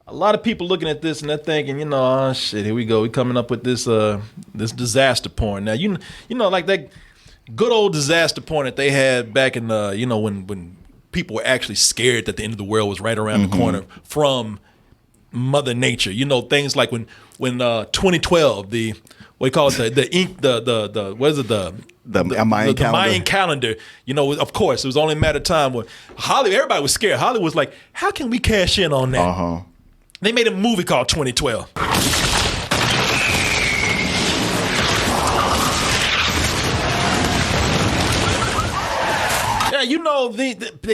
a lot of people looking at this and they're thinking, oh shit, here we go. We're coming up with this this disaster porn. Now like that good old disaster porn that they had back in when people were actually scared that the end of the world was right around the corner from Mother Nature. Things like when 2012, the what do you call it, the what is it, the Mayan calendar. The Mayan calendar, of course, it was only a matter of time when everybody was scared. Hollywood was like, how can we cash in on that? They made a movie called 2012. Yeah,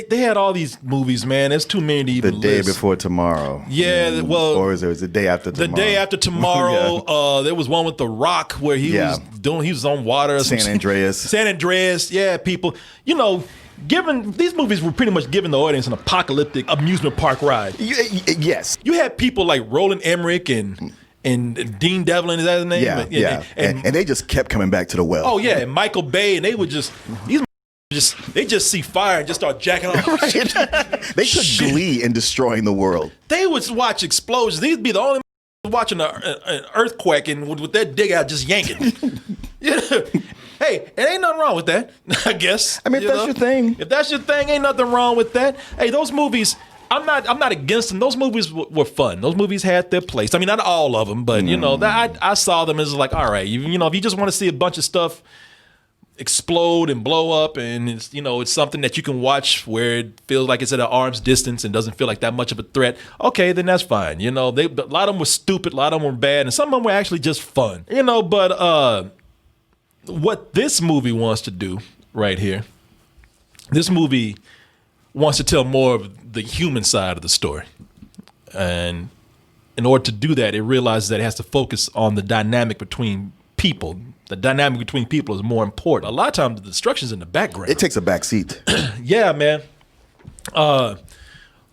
they had all these movies, man. There's too many to even The Day list. Before Tomorrow. Yeah, well, or is it The Day After Tomorrow? The Day After Tomorrow. Yeah. There was one with The Rock where he was on water. Or San Andreas. San Andreas. Yeah, people. These movies were pretty much giving the audience an apocalyptic amusement park ride. Yes. You had people like Roland Emmerich and Dean Devlin, is that his name? Yeah. And they just kept coming back to the well. Oh yeah, and Michael Bay, and they would just they just see fire and just start jacking off. Right. They took glee in destroying the world. They would watch explosions. They'd be the only watching an earthquake and with that dig out just yanking. Yeah. Hey, it ain't nothing wrong with that, I guess. I mean, if that's your thing. If that's your thing, ain't nothing wrong with that. Hey, those movies, I'm not against them. Those movies were fun. Those movies had their place. I mean, not all of them, but I saw them as like, all right, if you just want to see a bunch of stuff explode and blow up, and it's something that you can watch where it feels like it's at an arm's distance and doesn't feel like that much of a threat, okay, then that's fine. A lot of them were stupid, a lot of them were bad, and some of them were actually just fun. But what this movie wants to do right here, this movie wants to tell more of the human side of the story. And in order to do that, it realizes that it has to focus on the dynamic between people. The dynamic between people is more important. A lot of times the destruction's in the background. It takes a back seat. Yeah, man. A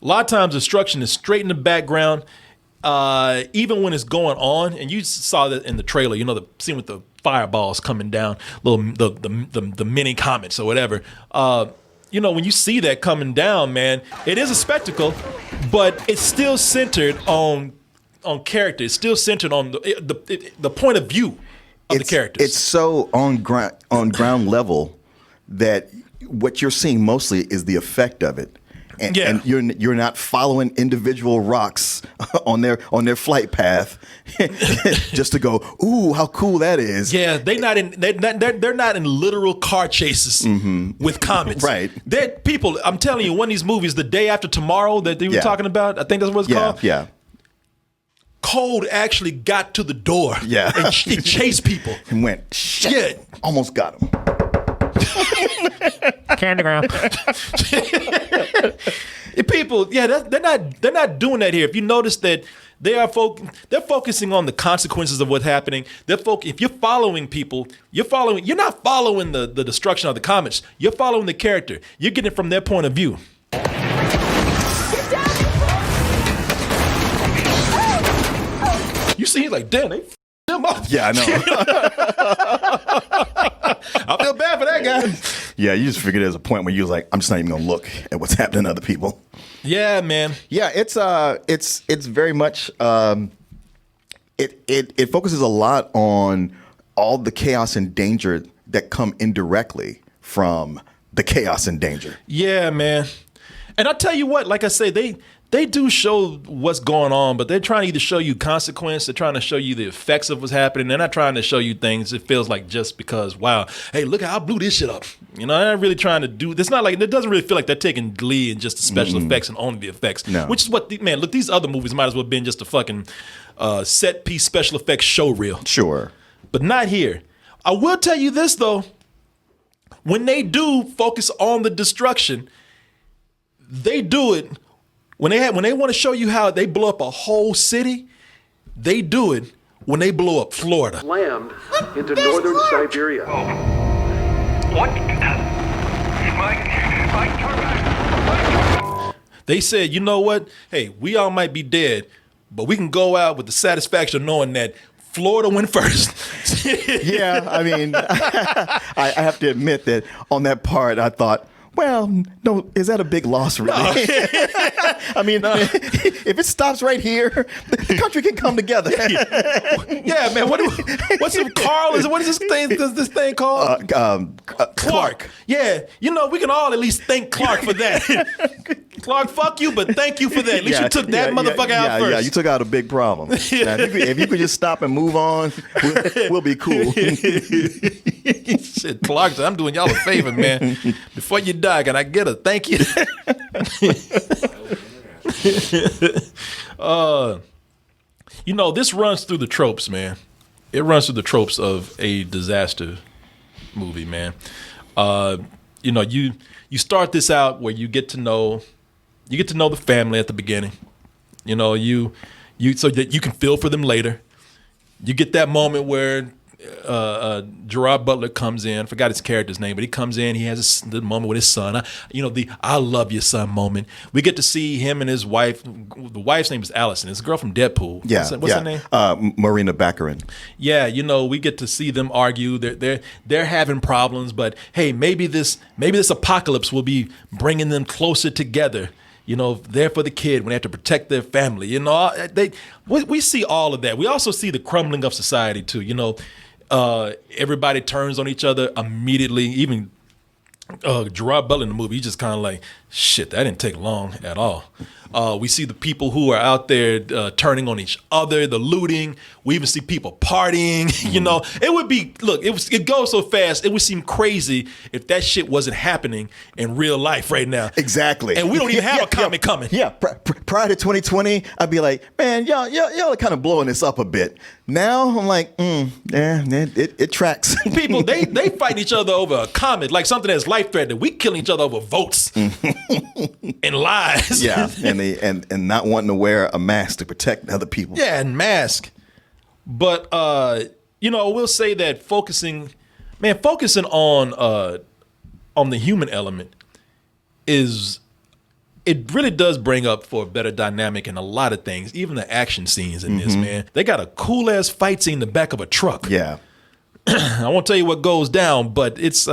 lot of times destruction is straight in the background. Even when it's going on, and you saw that in the trailer, the scene with the fireballs coming down, the mini comets or whatever. When you see that coming down, man, it is a spectacle, but it's still centered on character. It's still centered on the point of view of the characters. It's so on ground level that what you're seeing mostly is the effect of it. And you're not following individual rocks on their flight path just to go, ooh, how cool that is. Yeah, they're not in literal car chases with comets. Right. They're people. I'm telling you, one of these movies, The Day After Tomorrow, that they were talking about, I think that's what it's called. Yeah. Cold actually got to the door. Yeah. And it chased people. And went, shit. Yeah. Almost got him. Candy ground. People, they're not doing that here. If you notice that they're focusing on the consequences of what's happening. If you're following people, you're not following the destruction of the comets. You're following the character. You're getting it from their point of view. You see, he's like, damn, they him up. Yeah, I know. I feel bad for that guy. Yeah, you just figured there's a point where you was like, I'm just not even gonna look at what's happening to other people. Yeah, man. Yeah, it's very much it focuses a lot on all the chaos and danger that come indirectly from the chaos and danger. Yeah, man. And I'll tell you what, like I say, they do show what's going on, but they're trying to either show you consequence, they're trying to show you the effects of what's happening. They're not trying to show you things. It feels like just because, wow, hey, look how I blew this shit up. They're not really trying to do. It's not like it doesn't really feel like they're taking glee in just the special effects and only the effects. No. Which is what look, these other movies might as well have been just a fucking set piece special effects show reel. Sure, but not here. I will tell you this though, when they do focus on the destruction, they do it. When they want to show you how they blow up a whole city, they do it when they blow up Florida. Land into northern Siberia. What? My turbine. They said, you know what? Hey, we all might be dead, but we can go out with the satisfaction of knowing that Florida went first. Yeah, I mean, I have to admit that on that part, I thought, Well, no, is that a big loss, really? I mean, if it stops right here, the country can come together. Yeah, man. What's the Carl? What is this thing called? Clark. Yeah, we can all at least thank Clark for that. Clark, fuck you, but thank you for that. At least you took that motherfucker out first. Yeah, you took out a big problem. Now, if you could just stop and move on, we'll be cool. Shit, Clark, I'm doing y'all a favor, man. Before you die, can I get a thank you? This runs through the tropes, man. It runs through the tropes of a disaster movie, man. You start this out where you get to know the family at the beginning. You so that you can feel for them later. You get that moment where Gerard Butler comes in. I forgot his character's name, but he comes in. He has the moment with his son. The "I love you, son" moment. We get to see him and his wife. The wife's name is Allison. It's a girl from Deadpool. Yeah, what's her name? Marina Baccarin. Yeah, we get to see them argue. They're having problems, but hey, maybe this apocalypse will be bringing them closer together. There for the kid when they have to protect their family. We see all of that. We also see the crumbling of society too. Everybody turns on each other immediately. Even Gerard Butler in the movie, he's just kind of like, shit, that didn't take long at all. We see the people who are out there turning on each other, the looting. We even see people partying. It would be, look, it goes so fast. It would seem crazy if that shit wasn't happening in real life right now. Exactly. And we don't even have a comic coming. Yeah. Prior to 2020, I'd be like, man, y'all are kind of blowing this up a bit. Now I'm like, it tracks. People, they fight each other over a comet, like something that's life threatening. We killing each other over votes and lies. Yeah, and not wanting to wear a mask to protect other people. Yeah, and mask. But we'll say that focusing on the human element it really does bring up for a better dynamic in a lot of things, even the action scenes in this, man. They got a cool ass fight scene in the back of a truck. Yeah. I won't tell you what goes down, but it's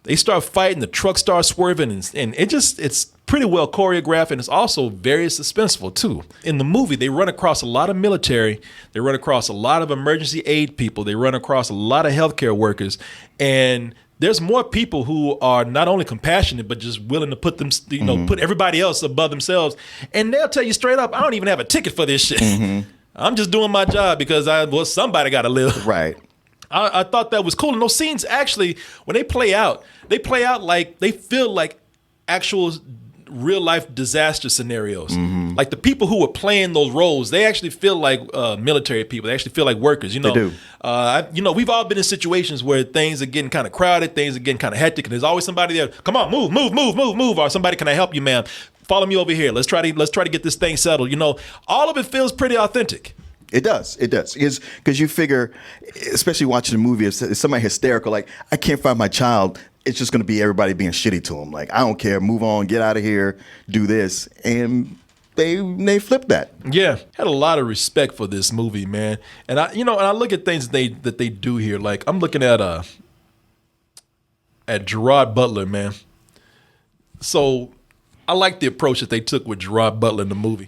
they start fighting, the truck starts swerving, and it's pretty well choreographed, and it's also very suspenseful too. In the movie, they run across a lot of military, they run across a lot of emergency aid people, they run across a lot of healthcare workers, and there's more people who are not only compassionate, but just willing to put them, put everybody else above themselves. And they'll tell you straight up, I don't even have a ticket for this shit. I'm just doing my job because somebody got to live. Right. I thought that was cool. And those scenes actually, when they play out like they feel like actual real life disaster scenarios. Like the people who were playing those roles, they actually feel like military people. They actually feel like workers. They do. We've all been in situations where things are getting kind of crowded, things are getting kind of hectic, and there's always somebody there. Come on, move, or somebody, can I help you, ma'am? Follow me over here. Let's try to get this thing settled. All of it feels pretty authentic. It does. Because you figure, especially watching a movie, if somebody hysterical, like, I can't find my child, it's just going to be everybody being shitty to them. Like, I don't care, move on, get out of here, do this. And they flipped that. Yeah. Had a lot of respect for this movie, man. And I look at things that they do here. Like, I'm looking at Gerard Butler, man. So I like the approach that they took with Gerard Butler in the movie.